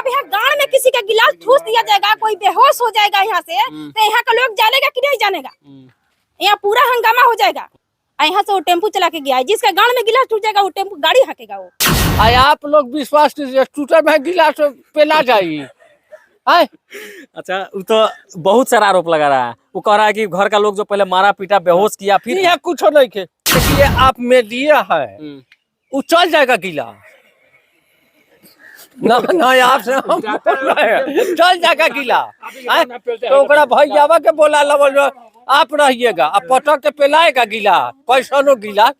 जब यहाँ गांव में किसी का गिलास ठूस दिया जाएगा, कोई बेहोश हो जाएगा यहाँ से, तो यहाँ का लोग जानेगा कि नहीं जानेगा? यहाँ पूरा हंगामा हो जाएगा। यहाँ से वो टेम्पू चला के गया है, जिसका गांव में गिलास टूट जाएगा वो टेम्पू गाड़ी हाकेगा वो। आप लोग विश्वास कीजिए, टूटा में गिलास पे ला जाएगी। अच्छा, वो तो बहुत सारा आरोप लगा रहा है। वो कह रहा है कि घर का लोग जो पहले मारा पीटा बेहोश किया, फिर यहाँ कुछ नहीं के देखिए आप में दिया है वो चल जाएगा गिलास ना आपसे हम बोल रहे हैं, चल जाएगा गिलास। तो ओकरा भैयावा के बोला लवल आप रहिएगा, अब पटक के पिलाएगा गिलास, कैसनो गिलास।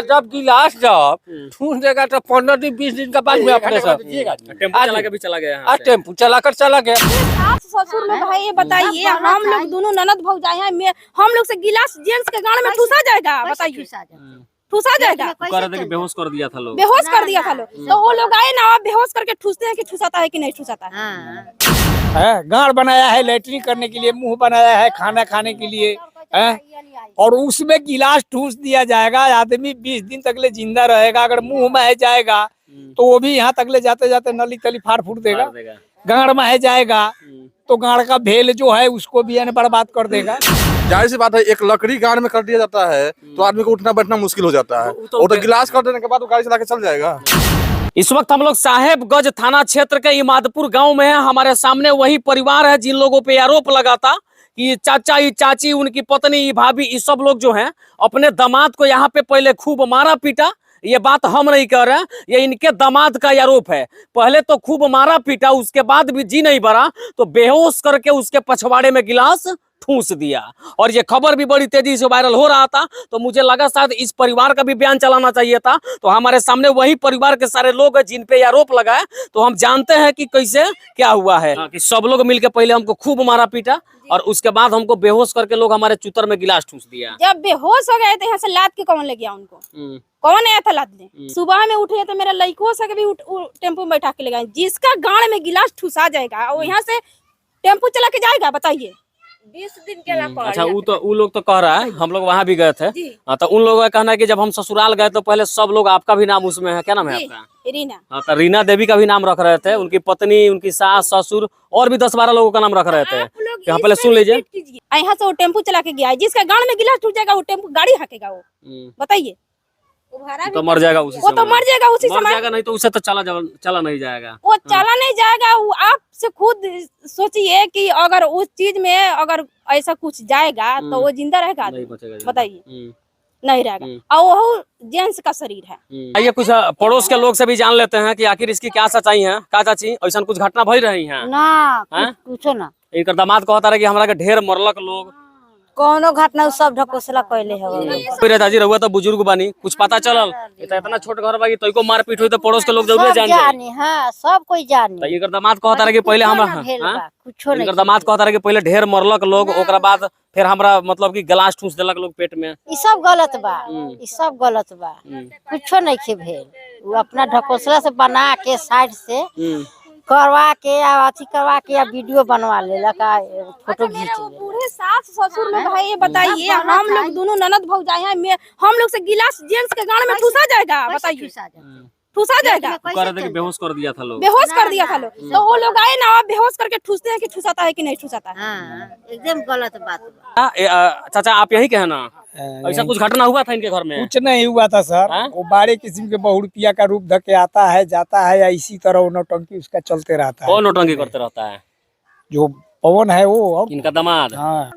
जब गिलास जब ठूस देगा तो 15-20 दिन के बाद में अपने सब टेम्पू चला के भी चला गया। टेम्पू चलाकर चला गया। सास ससुर लोग है, ये बताइए, हम लोग दोनों ननद भौजाई हैं, हम लोग से गिलास जेंट्स के गांव में ठूसा जाएगा? बताइए, ठूसा जाएगा? बेहोश कर दिया था लोग, बेहोश कर दिया था लोग। तो वो लोग आए ना, बेहोश करके ठूसते हैं कि ठूसाता है कि नहीं ठूसाता है? गाड़ बनाया है लैट्रिन करने के लिए, मुंह बनाया है खाना खाने के लिए है, और उसमें गिलास ठूस दिया जाएगा। आदमी 20 दिन तक ले जिंदा रहेगा। अगर मुंह में जाएगा तो वो भी यहाँ तक ले जाते जाते नली तली फाड़ फूट देगा। गाड़ में जाएगा तो गाड़ का भेल जो है उसको भी बर्बाद कर देगा। जाहिर सी बात है, एक लकड़ी गाड़ में कर दिया जाता है तो आदमी को उठना बैठना मुश्किल हो जाता है। वो तो गिलास कर देने के बाद वो गाड़ी चला के चल जाएगा। इस वक्त हम लोग साहेबगंज थाना क्षेत्र के इमादपुर गांव में हैं। हमारे सामने वही परिवार है जिन लोगों पे आरोप लगा था कि ये चाचा, ये चाची, उनकी पत्नी, ये भाभी, ये सब लोग जो हैं अपने दामाद को यहाँ पे पहले खूब मारा पीटा। ये बात हम नहीं कह रहे हैं, ये इनके दामाद का आरोप है। पहले तो खूब मारा पीटा, उसके बाद भी जी नहीं भरा तो बेहोश करके उसके पछवाड़े में गिलास ठूस दिया। और ये खबर भी बड़ी तेजी से वायरल हो रहा था, तो मुझे लगा शायद इस परिवार का भी बयान चलाना चाहिए था। तो हमारे सामने वही परिवार के सारे लोग हैं जिन पे आरोप लगा है, तो हम जानते हैं कि कैसे क्या हुआ है। कि सब लोग मिलके पहले हमको खूब मारा पीटा और उसके बाद हमको बेहोश करके लोग हमारे चूतर में गिलास ठूस दिया। जब बेहोश हो गए तो यहाँ से लाद के कौन ले गया उनको? कौन आया था लादने? सुबह में उठे तो मेरे लड़कों से भी टेम्पो में बैठा के ले गए। जिसका गाड़ में गिलास ठूसा जाएगा वो यहाँ से टेम्पो चला के जाएगा? बताइए। 20 दिन के ला। अच्छा, वो लोग तो कह रहा है, हम लोग वहाँ भी गए थे, तो उन लोगों का कहना है कि जब हम ससुराल गए तो पहले सब लोग, आपका भी नाम उसमें है, क्या नाम है आपका? रीना। तो रीना देवी का भी नाम रख रहे थे, उनकी पत्नी, उनकी सास, ससुर और भी 10-12 लोगों का नाम रख रहे थे। यहाँ पहले सुन लीजिए। यहाँ से वो टेम्पू चला के गया है, जिसका गाड़ में गिलास टूट जाएगा वो टेम्पू गाड़ी हाकेगा वो। बताइए। तो मर जाएगा उसी वो तो मर जाएगा उसी मर जाएगा, नहीं तो उसे तो चला नहीं जाएगा। वो चला नहीं जाएगा। वो आप से खुद सोचिए कि अगर उस चीज में अगर ऐसा कुछ जाएगा तो वो जिंदा रहेगा? बताइए, नहीं रहेगा। और वो जेंट्स का शरीर है। आइए कुछ पड़ोस के लोग से भी जान लेते हैं कि आखिर इसकी क्या सच्चाई है। का चाची, ऐसा कुछ घटना भई रही है ना? कुछ ना। एक दामाद कहता रहे कि हमरा के ढेर मरलक लोग। कोनो घटना सब ढकोसला कहले है। दादी रहुआ तो बुजुर्ग बानी, कुछ पता चलल? इतना छोट घर बा तो को मारपीट हुई तो पड़ोस के लोग जरूर जानी। हाँ, सब कोई जानी। तो एक दामाद कहता रहे कि पहले हमरा एक दामाद कहता रहे कि पहले ढेर मरलक लोग, ओकरा बाद फिर हमरा मतलब कि गिलास ठूस देलक लोग पेट में। ई सब गलत बा, ई सब गलत बा। कुछो नहीं के भेल। वो अपना ढकोसला से बना के साइड से करवा के या अथी करवा के या वीडियो बनवा लेला का फोटो खींच ले। बूढ़े सास ससुर लोग है, ये बताइए, हम लोग दोनों ननद भौजाई हैं, हम लोग से गिलास जेंट्स के गाड़ में ठूसा जाएगा? बताइए। ठूसा जाएगा? बेहोश कर दिया था लोग, बेहोश कर दिया था लोग। तो वो लोग आए ना, बेहोश करके ठूसते हैं कि ठूसाता है कि नहीं ठूसाता है? एकदम गलत बात। चाचा आप यही कहना, ऐसा कुछ घटना हुआ था इनके घर में? कुछ नहीं हुआ था सर। वो बड़े किस्म के बहुरुपिया का रूप धके आता है जाता है, या इसी तरह वो नौटंकी उसका चलते रहता है। कौन नौटंकी करते रहता है? जो पवन है वो और इनका दामाद। हाँ।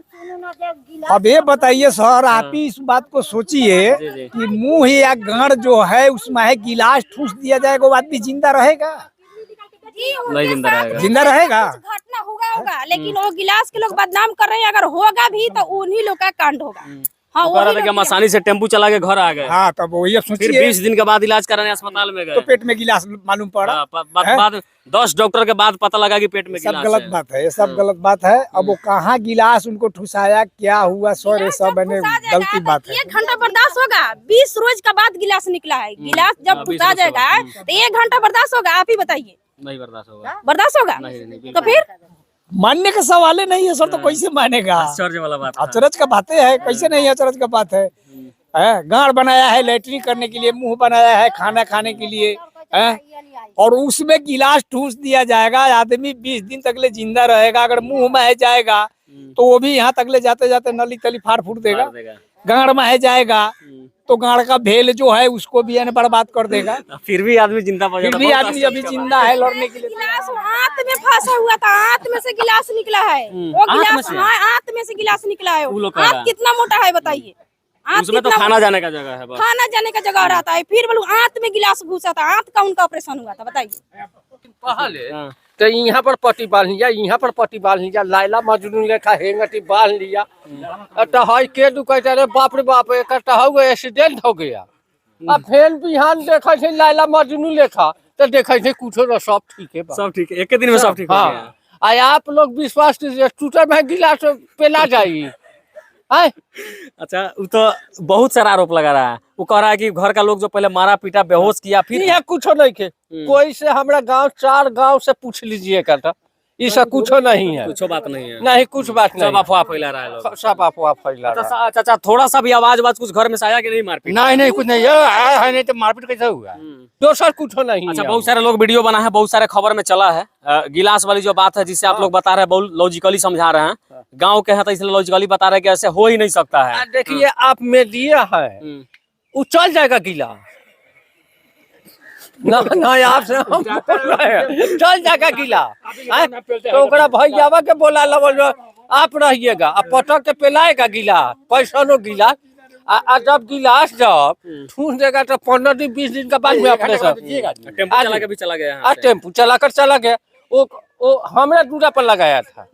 अब ये बताइए सर, आप ही इस बात को सोचिए कि मुंह या गाड़ जो है उसमें है गिलास ठूस दिया जाएगा, वो आदमी जिंदा रहेगा? नहीं जिंदा रहेगा। जिंदा रहेगा? घटना होगा, लेकिन वो गिलास के लोग बदनाम कर रहे हैं। अगर होगा भी तो उन्हीं लोग का कांड होगा। हाँ, कह रहा था कि हम आसानी से टेम्पू चला के घर आ गए। हाँ, तब वही फिर 20 दिन के बाद इलाज कराने अस्पताल में गए तो पेट में गिलास मालूम पड़ा। बाद 10 डॉक्टर के बाद पता लगा कि पेट में सब गिलास गलत बात है, ये सब गलत बात है। अब वो कहाँ गिलास उनको ठुसाया, क्या हुआ सर, ये सब गलती बात है। 1 घंटा बर्दाश्त होगा? 20 रोज का बाद गिलास निकला है। गिलास जब ठुसा जाएगा तो 1 घंटा बर्दाश्त होगा? आप ही बताइए। नहीं बर्दाश्त होगा। बर्दाश्त होगा? तो फिर मानने का सवाल ही नहीं है सर, तो कैसे मानेगा? आश्चर्य वाला बात, अचरज का बातें है, कैसे नहीं अचरज का बात है? गाड़ बनाया है लैट्रिन करने के लिए, मुंह बनाया है खाना खाने के लिए, हैं? और उसमें गिलास ठूस दिया जाएगा, आदमी 20 दिन तक ले जिंदा रहेगा। अगर मुंह में जाएगा तो वो भी यहाँ तक ले जाते जाते नली तली फाड़ फूट देगा। गाड़ में जाएगा तो गाड़ का भेल जो है उसको भी यानी बर्बाद कर देगा। फिर भी आदमी जिंदा बच फिर जाता, भी बहुत आदमी आश्चर्य अभी का जिंदा है लड़ने के लिए। गिलास आंत में फंसा हुआ था, आंत में से गिलास निकला है। वो आंत में गिलास, से? हाँ, आंत में से गिलास निकला है। वो लोग कह रहा है। आंत कितना मोटा है बताइए। आंत उसमें तो कितना खाना जाने का जगह है बस। खाना जाने का जगह रहता है, फिर बोलूं आंत में गिलास घुसा था। आंत का उनका ऑपरेशन हुआ था, बताइए। पहले हाँ। तो यहाँ पर पट्टी बांध लिया, यहाँ पर पट्टी बांध लिया, लाइला मजनू लेखा हेंगटी बांध लिया। तो हाई के दू कहते रे बाप रे बाप, एक एक्सीडेंट हो गया। अब फिर बिहान देखा थे लाइला मजनू लेखा, तो देखा थे कुछ तो सब ठीक है बा। सब ठीक है, एक ही दिन में सब ठीक हो गया। हाँ, आप लोग विश्वास कीजिए, टूटे में गिलास पेला जाएगी। अच्छा, वो तो बहुत सारा आरोप लगा रहा है। वो कह रहा है कि घर का लोग जो पहले मारा पीटा बेहोश किया, फिर यहाँ कुछ नहीं के, कोई से हमारा गांव 4 गांव से पूछ लीजिए करता, इसका कुछ नहीं है, कुछ बात नहीं है, नहीं कुछ बात नहीं, सब अफवाह फैला रहा है लोग। सब अफवाह फैला रहा है। चाचा थोड़ा सा भी आवाज कुछ घर में से आया कि नहीं मारपीट? नहीं कुछ नहीं है, नहीं तो मारपीट कैसे हुआ? दोसर कुछ नहीं। अच्छा, बहुत सारे लोग वीडियो बना है, बहुत सारे खबर में चला है। गिलास वाली जो बात है जिसे आप लोग बता रहे हैं, बहुत लॉजिकली समझा रहे हैं। गांव के हैं तो इसलिए लॉजिकली बता रहे हैं कि ऐसे हो ही नहीं सकता है। देखिए आप मीडिया है, वो चल जाएगा गिलास ना आपसे हम बोल रहे हैं, चल जाएगा गिलास। तो ओकरा भैयावा के बोला लवल आप रहिएगा, अब पटक के पेलाएगा गिलास, कैसनो गिलास। जब गिलास जब ठूस देगा तो 15 दिन 20 दिन के बाद में अपने सब टेम्पो चला के भी चला गया। टेम्पू चला कर चला गया। वो हमारे दूरा पर लगाया था,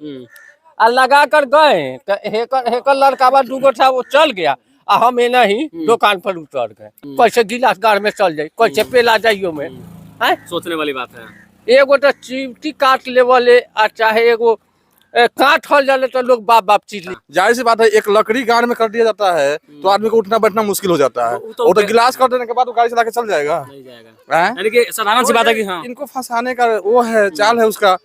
और लगा कर गए तो हेकर लड़का 2 गो था, वो चल गया। हम नहीं दुकान पर उतर गए, कैसे गिलास गाड़ में चल जाये, कैसे पेला जाइयो में। सोचने वाली बात है। एगो तो चिमटी काट ले वाले, और चाहे एगो काट हल जाले तो लोग बाप चीज। जाहिर सी बात है, एक लकड़ी गाड़ में कर दिया जाता है तो आदमी को उठना बैठना मुश्किल हो जाता है। वो तो गिलास कर देने के बाद वो गाड़ी चला के चल जाएगा। नहीं जाएगा, हैं? यानी कि साधारण सी बात है कि हाँ, इनको फंसाने का वो है, चाल है उसका।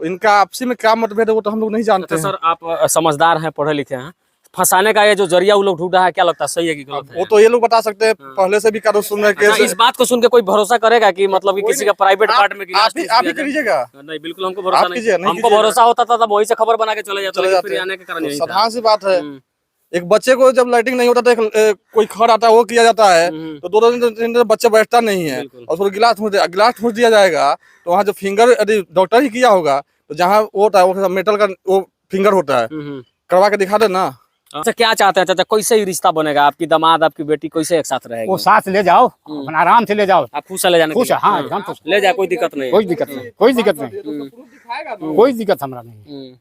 इनका आपसी में क्या मतभेद है वो तो हम लोग नहीं जानते हैं। सर आप समझदार हैं, पढ़े लिखे हैं, फंसाने का ये जो जरिया वो लोग ढूंढ रहा है, क्या लगता है सही है कि गलत है? वो तो ये लोग बता सकते हैं, पहले से भी करो सुन रहे अच्छा, इस बात को सुन के कोई भरोसा करेगा कि मतलब कि किसी का प्राइवेट पार्ट में गिलास ठूस आप ही दिया जाए? करिएगा। नहीं, बिल्कुल हमको भरोसा आप कीजिए, नहीं। नहीं हमको कीजिएगा। भरोसा होता था तब वही से खबर बना के चले जाते, चले लेकिन जाते फिर हैं। आने के कारण यही था। साधारण सी बात है, एक बच्चे को जब लाइटिंग नहीं होता तो कोई खर आता है वो किया जाता है, तो 2 दिन बच्चा बैठता नहीं है, और उसको गिलास ठूस दिया जाएगा। तो वहाँ जो फिंगर यदि डॉक्टर ही किया होगा तो जहाँ वो होता है वो मेटल का वो फिंगर होता है, करवा के दिखा देना। अच्छा, क्या चाहते हैं चाचा, कैसे ही रिश्ता बनेगा? आपकी दामाद आपकी बेटी कैसे एक साथ रहेगी? वो साथ ले जाओ, अपना आराम से ले जाओ। आप खुश है ले जाने के खुश लिए? है, हाँ, एकदम खुश। ले जाए, कोई दिक्कत नहीं। कोई दिक्कत नहीं, कोई दिक्कत नहीं, कोई दिक्कत हमारा नहीं।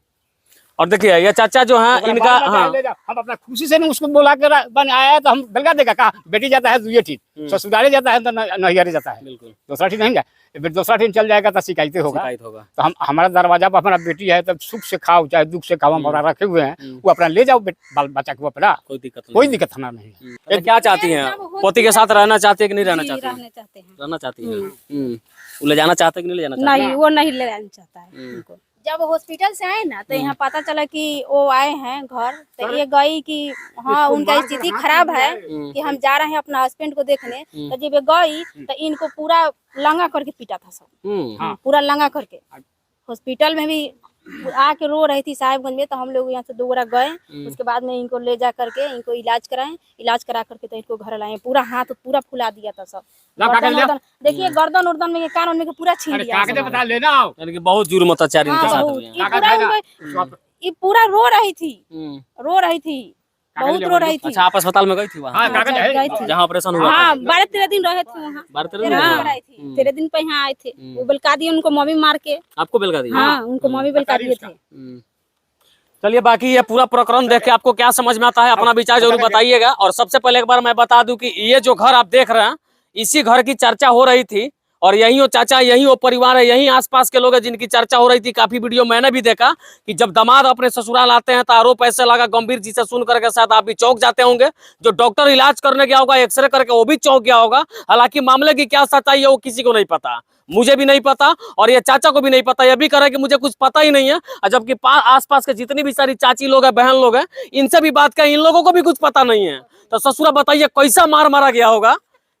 और देखिए ये चाचा जो है इनका, हाँ, ले जाओ। हम अपना खुशी से नहीं उसको बुला कर बनाया तो हम बलगा देगा कहा बेटी जाता है 2 ठीक, ससुराले जाता है तो नैहरे जाता है, बिल्कुल दूसरा ठीक नहीं जाए। फिर दूसरा ठीक चल जाएगा तो शिकायतें होगा। शिकायत होगा। तो हम हमारा दरवाजा पर हमारा बेटी है, तब सुख से खाओ चाहे दुख से खाओ, हम अपना रखे हुए हैं, वो अपना ले जाओ बाल बच्चा को अपना, कोई दिक्कत नहीं। कोई दिक्कत हमारा नहीं है। अच्छा, क्या चाहती हैं? पति के साथ रहना चाहती है कि नहीं रहना जी, चाहती? रहना चाहते हैं। रहना चाहती है। वो ले जाना चाहते कि नहीं ले जाना चाहते? नहीं, वो नहीं ले जाना चाहता है उनको। जब हॉस्पिटल से आए ना तो यहाँ पता चला कि वो आए हैं घर, तो ये गई कि हाँ उनका स्थिति खराब है, कि हम जा रहे हैं अपना हस्बैंड को देखने। तो जब ये गई तो इनको पूरा लंगा करके पीटा था सब, पूरा लंगा करके। हॉस्पिटल में भी आके रो रही थी साहिबगंज में, तो हम लोग यहाँ से दोबारा गए। उसके बाद में इनको ले जा करके इनको इलाज कराएं, इलाज करा करके तो इनको घर लाए। पूरा हाथ पूरा फुला दिया था सब, देखिए गर्दन उर्दन में कान में पूरा छीन दिया। बता लेना, यानी कि बहुत जुर्म अत्याचार इनके साथ हुए हैं। ये पूरा रो रही थी, बहुत रो रही थी। अच्छा, आप अस्पताल में गई थी वहाँ गई थी, जहाँ ऑपरेशन हुआ? हाँ 12-13 दिन रहे थे वहाँ। 12-13 दिन? 13 दिन पे यहाँ आए थे, वो बेलका दिए उनको मम्मी मार के। आपको बेलका दी? हाँ, उनको मम्मी बेलका दिए थे। चलिए, बाकी ये पूरा प्रकरण देख के आपको क्या समझ में आता है, अपना विचार जरूर बताइएगा। और सबसे पहले एक बार मैं बता दूं कि ये जो घर आप देख रहे हैं, इसी घर की चर्चा हो रही थी, और यही वो चाचा, यही वो परिवार है, यही आसपास के लोग हैं जिनकी चर्चा हो रही थी। काफी वीडियो मैंने भी देखा कि जब दामाद अपने ससुराल आते हैं तो आरोप ऐसे लगा, गंभीर जी से सुन करके शायद आप भी चौंक जाते होंगे। जो डॉक्टर इलाज करने गया होगा, एक्सरे करके, वो भी चौंक गया होगा। हालांकि मामले की क्या सच्चाई है वो किसी को नहीं पता, मुझे भी नहीं पता, और ये चाचा को भी नहीं पता। ये भी कह रहे कि मुझे कुछ पता ही नहीं है। और जबकि आसपास के जितनी भी सारी चाची लोग हैं, बहन लोग हैं, इनसे भी बात करें, इन लोगों को भी कुछ पता नहीं है। तो ससुरा बताइए कैसा मार मारा गया होगा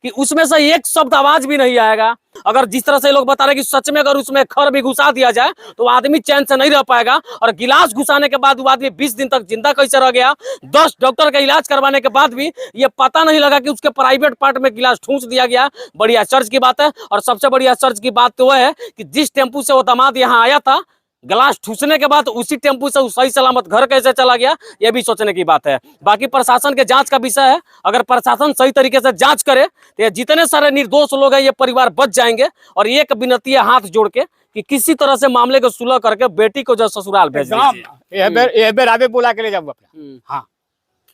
कि उसमें से एक शब्द आवाज भी नहीं आएगा। अगर जिस तरह से लोग बता रहे हैं कि सच में अगर उसमें खर भी घुसा दिया जाए तो आदमी चैन से नहीं रह पाएगा। और गिलास घुसाने के बाद वो आदमी 20 दिन तक जिंदा कैसे रह गया, 10 डॉक्टर का इलाज करवाने के बाद भी ये पता नहीं लगा कि उसके प्राइवेट पार्ट में गिलास ठूंस दिया गया। बड़ी आश्चर्य की बात है। और सबसे बड़ी आश्चर्य की बात तो वह है कि जिस टेम्पू से वो दामाद यहाँ आया था, गिलास ठूसने के बाद उसी टेम्पू से सही सलामत घर कैसे चला गया, यह भी सोचने की बात है। बाकी प्रशासन के जांच का विषय है। अगर प्रशासन सही तरीके से जांच करे तो ये जितने सारे निर्दोष लोग हैं ये परिवार बच जाएंगे। और एक विनती है हाथ जोड़ के कि किसी तरह से मामले को सुलह करके बेटी को जो ससुराल भेज दीजिए। ये बेर आगे बुला के ले जाऊंगा अपना। हाँ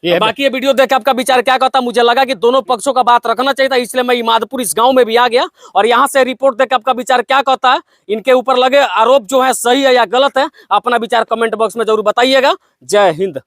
तो बाकी ये वीडियो देख के आपका विचार क्या कहता, मुझे लगा कि दोनों पक्षों का बात रखना चाहिए था, इसलिए मैं इमादपुर इस गांव में भी आ गया और यहाँ से रिपोर्ट देख के आपका विचार क्या कहता है, इनके ऊपर लगे आरोप जो है सही है या गलत है, अपना विचार कमेंट बॉक्स में जरूर बताइएगा। जय हिंद।